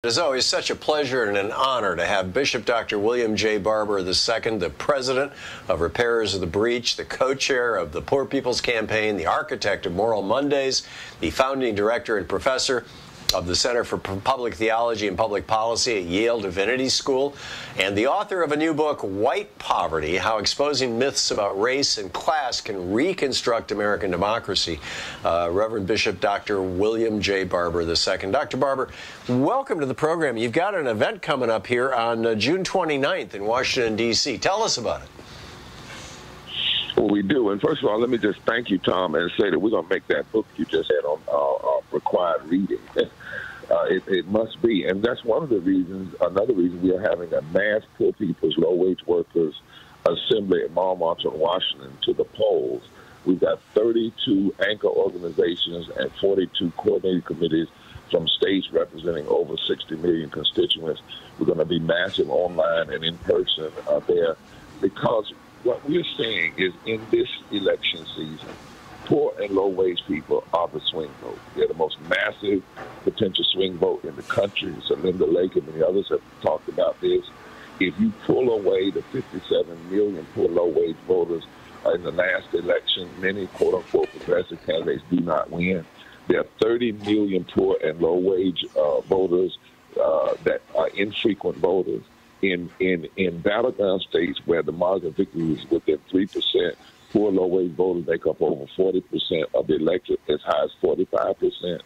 It is always such a pleasure and an honor to have Bishop Dr. William J. Barber II, the president of Repairers of the Breach, the co-chair of the Poor People's Campaign, the architect of Moral Mondays, the founding director and professor of the Center for Public Theology and Public Policy at Yale Divinity School, and the author of a new book, White Poverty, How Exposing Myths About Race and Class Can Reconstruct American Democracy. Reverend Bishop Dr. William J. Barber II. Dr. Barber, welcome to the program. You've got an event coming up here on June 29th in Washington, D.C. Tell us about it. Well, we do. And first of all, let me just thank you, Tom, and say that we're going to make that book you just had on required reading. It must be. And that's one of the reasons, another reason we are having a mass poor people's, low-wage workers assembly at Marmont in Washington to the polls. We've got 32 anchor organizations and 42 coordinating committees from states representing over 60 million constituents. We're going to be massive online and in person there, because what we're saying is in this election season, poor and low-wage people are the swing vote. They're the most massive potential swing vote in the country. So Linda Lake and many others have talked about this. If you pull away the 57 million poor low-wage voters in the last election, many quote-unquote progressive candidates do not win. There are 30 million poor and low-wage voters that are infrequent voters. In battleground states where the margin of victory is within 3%, poor low-wage voters make up over 40% of the electorate, as high as 45%.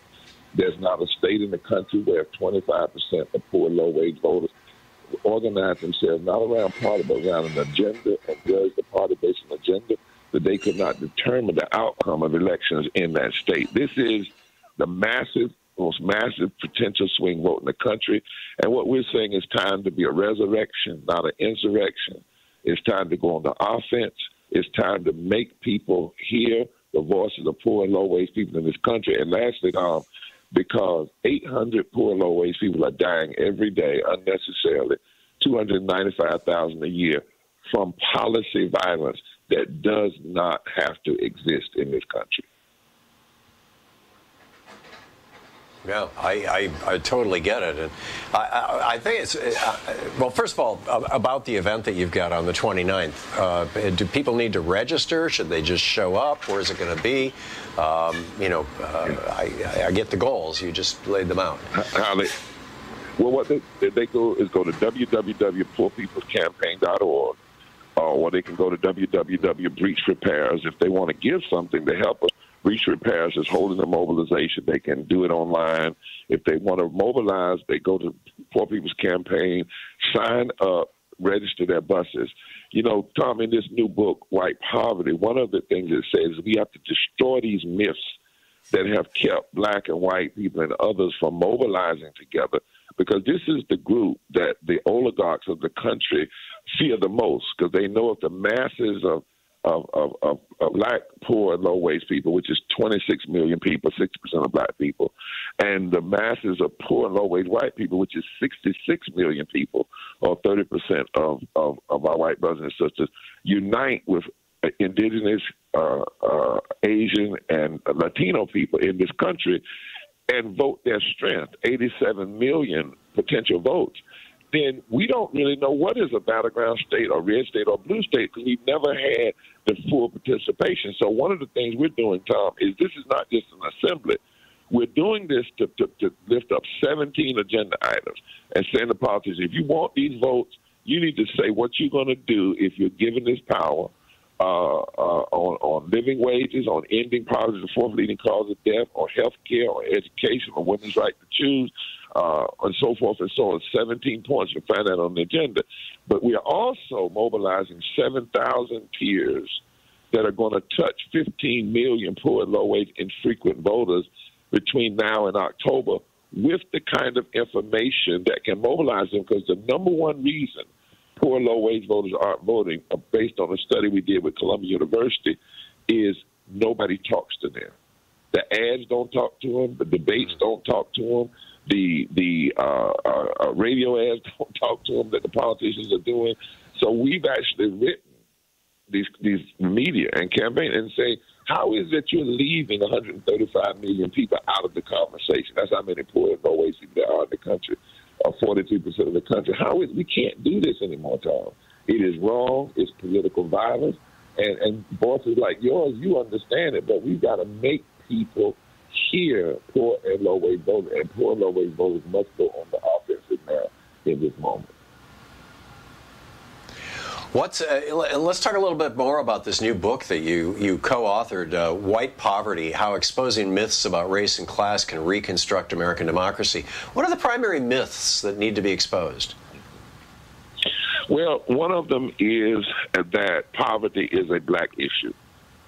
There's not a state in the country where 25% of poor low-wage voters organize themselves not around party but around an agenda and judge the party based on agenda, that they could not determine the outcome of elections in that state. This is the most massive potential swing vote in the country. And what we're saying is time to be a resurrection, not an insurrection. It's time to go on the offense. It's time to make people hear the voices of poor and low-wage people in this country. And lastly, because 800 poor and low-wage people are dying every day unnecessarily, 295,000 a year, from policy violence that does not have to exist in this country. Yeah, I totally get it. And I think it's, well, first of all, about the event that you've got on the 29th, do people need to register? Should they just show up? Where is it going to be? I get the goals. You just laid them out. What they go is go to www.poorpeoplescampaign.org, or they can go to www.breach repairs if they want to give something to help us. Breach Repairs is holding a mobilization. They can do it online. If they want to mobilize, they go to Poor People's Campaign, sign up, register their buses. You know, Tom, in this new book, White Poverty, one of the things it says is we have to destroy these myths that have kept black and white people and others from mobilizing together, because this is the group that the oligarchs of the country fear the most, because they know if the masses of black, poor, and low-wage people, which is 26 million people, 60% of black people, and the masses of poor and low-wage white people, which is 66 million people, or 30% of our white brothers and sisters, unite with indigenous, Asian, and Latino people in this country and vote their strength, 87 million potential votes, then we don't really know what is a battleground state or red state or blue state, because we've never had the full participation. So one of the things we're doing, Tom, is this is not just an assembly. We're doing this to lift up 17 agenda items and saying to politicians, if you want these votes, you need to say what you're going to do if you're given this power on living wages, on ending poverty, the fourth leading cause of death, on health care, on education, on women's right to choose, and so forth and so on. 17 points. You'll find that on the agenda. But we are also mobilizing 7,000 peers that are going to touch 15 million poor and low-wage infrequent voters between now and October with the kind of information that can mobilize them, because the number one reason poor low-wage voters aren't voting, based on a study we did with Columbia University, is nobody talks to them. The ads don't talk to them. The debates don't talk to them. The radio ads don't talk to them that the politicians are doing. So we've actually written these media and campaign and say, how is it you're leaving 135 million people out of the conversation? That's how many poor and low-wage people there are in the country. 42% of the country. We can't do this anymore, Tom. It is wrong. It's political violence. And voices like yours, you understand it, but we've got to make people hear poor and low-wage voters, and poor and low-wage voters must go on the offensive now in this moment. Let's talk a little bit more about this new book that you co-authored, White Poverty, How Exposing Myths About Race and Class Can Reconstruct American Democracy. What are the primary myths that need to be exposed? Well, one of them is that poverty is a black issue.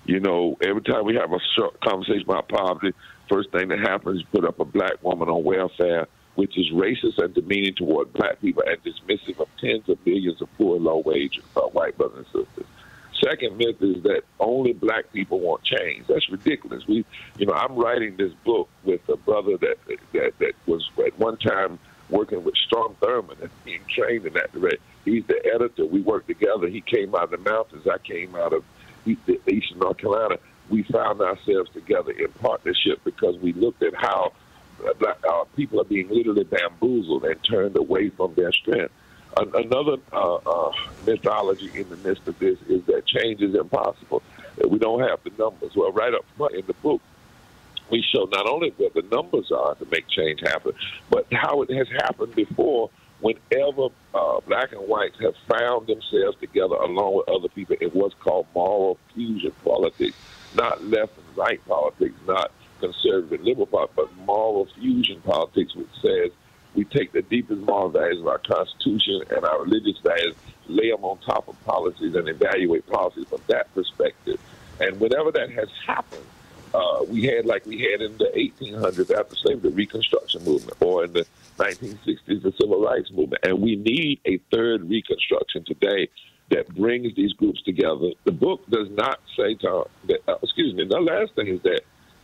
You know, every time we have a short conversation about poverty, first thing that happens is put up a black woman on welfare, which is racist and demeaning toward black people and dismissive of tens of millions of poor, low-wage white brothers and sisters. Second myth is that only black people want change. That's ridiculous. I'm writing this book with a brother that was at one time working with Strom Thurmond and being trained in that direction. He's the editor. We worked together. He came out of the mountains. I came out of Eastern North Carolina. We found ourselves together in partnership because we looked at how people are being literally bamboozled and turned away from their strength. Another mythology in the midst of this is that change is impossible, that we don't have the numbers. Well, right up front in the book, we show not only what the numbers are to make change happen, but how it has happened before whenever black and whites have found themselves together along with other people in what's called moral fusion politics, not left and right politics, not conservative and liberal politics, but moral fusion politics, which says we take the deepest moral values of our Constitution and our religious values, lay them on top of policies and evaluate policies from that perspective. And whenever that has happened, we had in the 1800s after slavery, the Reconstruction movement, or in the 1960s, the Civil Rights movement. And we need a third Reconstruction today that brings these groups together. The book does not say, Tom, the last thing is that,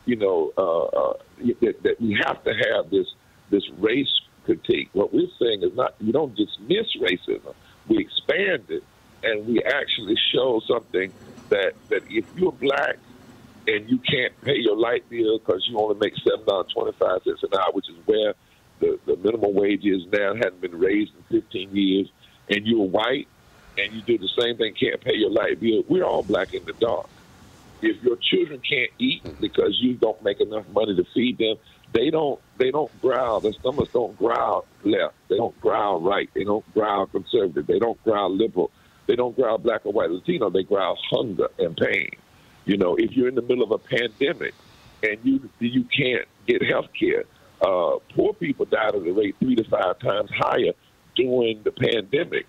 that we have to have this race critique. What we're saying is not, we don't dismiss racism. We expand it, and we actually show something that if you're black and you can't pay your light bill because you only make $7.25 an hour, which is where the minimum wage is now, hadn't been raised in 15 years, and you're white and you do the same thing, can't pay your light bill, we're all black in the dark. If your children can't eat because you don't make enough money to feed them, they don't growl. Their stomachs don't growl left. They don't growl right. They don't growl conservative. They don't growl liberal. They don't growl black or white Latino. They growl hunger and pain. If you're in the middle of a pandemic and you can't get health care, poor people died at a rate 3 to 5 times higher during the pandemic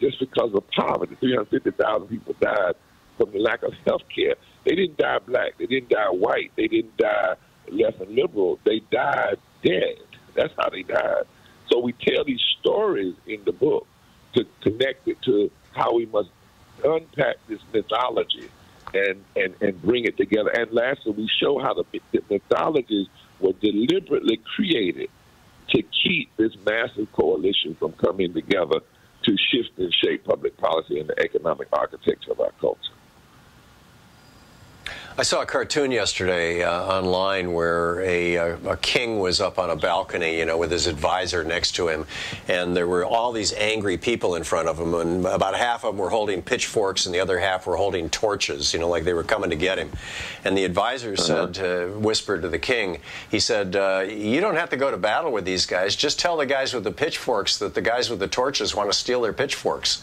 just because of poverty. 350,000 people died from the lack of health care. They didn't die black. They didn't die white. They didn't die left and liberal. They died dead. That's how they died. So we tell these stories in the book to connect it to how we must unpack this mythology and bring it together. And lastly, we show how the mythologies were deliberately created to keep this massive coalition from coming together to shift and shape public policy and the economic architecture of our culture. I saw a cartoon yesterday online where a king was up on a balcony, with his advisor next to him, and there were all these angry people in front of him, and about half of them were holding pitchforks and the other half were holding torches, like they were coming to get him. And the advisor whispered to the king, he said, you don't have to go to battle with these guys, just tell the guys with the pitchforks that the guys with the torches want to steal their pitchforks.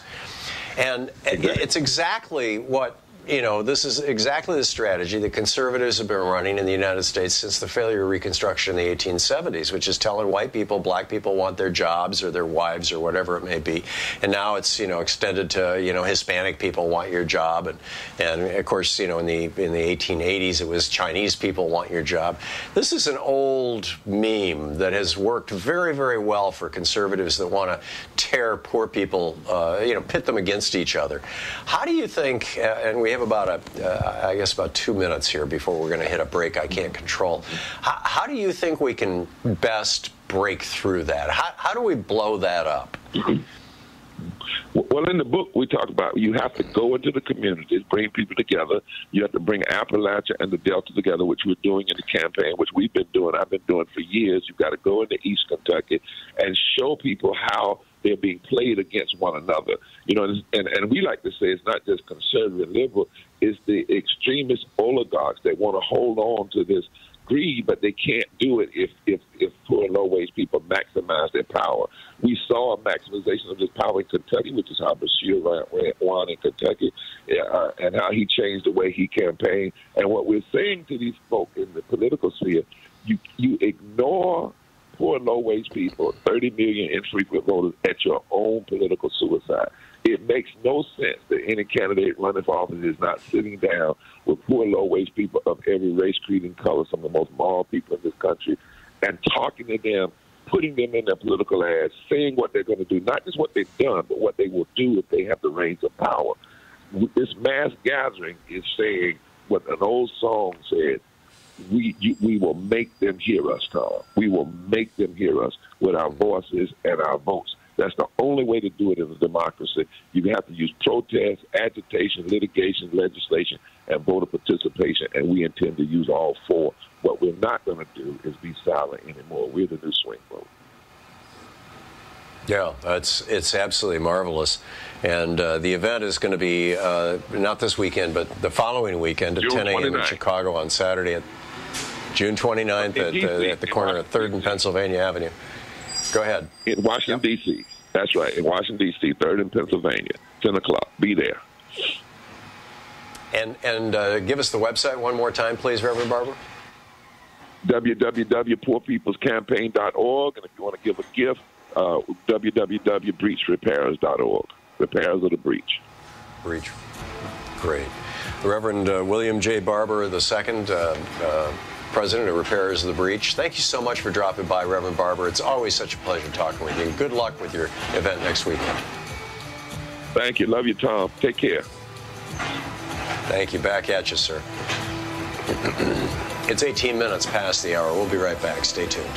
And it's exactly what this is exactly the strategy that conservatives have been running in the United States since the failure of Reconstruction in the 1870s, which is telling white people, black people want their jobs or their wives or whatever it may be. And now it's, extended to, Hispanic people want your job. And of course, in the 1880s, it was Chinese people want your job. This is an old meme that has worked very, very well for conservatives that want to tear poor people, pit them against each other. How do you think, and we have about I guess about 2 minutes here before we're going to hit a break I can't control. How do you think we can best break through that? How do we blow that up? Well, Well, in the book, we talk about you have to go into the communities, bring people together. You have to bring Appalachia and the Delta together, which we're doing in the campaign, which we've been doing. I've been doing for years. You've got to go into East Kentucky and show people how they're being played against one another. You know, and we like to say it's not just conservative and liberal. It's the extremist oligarchs that want to hold on to this greed, but they can't do it if poor and low-wage people maximize their power. We saw a maximization of this power in Kentucky, which is how Bashir won in Kentucky, and how he changed the way he campaigned. And what we're saying to these folk in the political sphere, you ignore poor and low-wage people, 30 million infrequent voters, at your own political suicide. It makes no sense that any candidate running for office is not sitting down with poor, low-wage people of every race, creed, and color, some of the most moral people in this country, and talking to them, putting them in their political ads, saying what they're going to do, not just what they've done, but what they will do if they have the reins of power. This mass gathering is saying what an old song said, we will make them hear us, Tom. We will make them hear us with our voices and our votes. That's the only way to do it in a democracy. You have to use protest, agitation, litigation, legislation, and voter participation, and we intend to use all four. What we're not going to do is be silent anymore. We're the new swing vote. Yeah, it's absolutely marvelous. And the event is going to be not this weekend, but the following weekend at June 10 a.m. in 29th. Chicago on Saturday, at June 29th at the corner of 3rd and Pennsylvania Avenue. Go ahead. In Washington, D.C. That's right, in Washington, D.C., 3rd and Pennsylvania, 10 o'clock. Be there. And give us the website one more time, please, Reverend Barber. www.poorpeoplescampaign.org. And if you want to give a gift, www.breachrepairs.org. Repairs of the breach. Breach. Great. Reverend William J. Barber II, President of Repairers of the Breach. Thank you so much for dropping by, Reverend Barber. It's always such a pleasure talking with you. And good luck with your event next weekend. Thank you. Love you, Tom. Take care. Thank you. Back at you, sir. It's 18 minutes past the hour. We'll be right back. Stay tuned.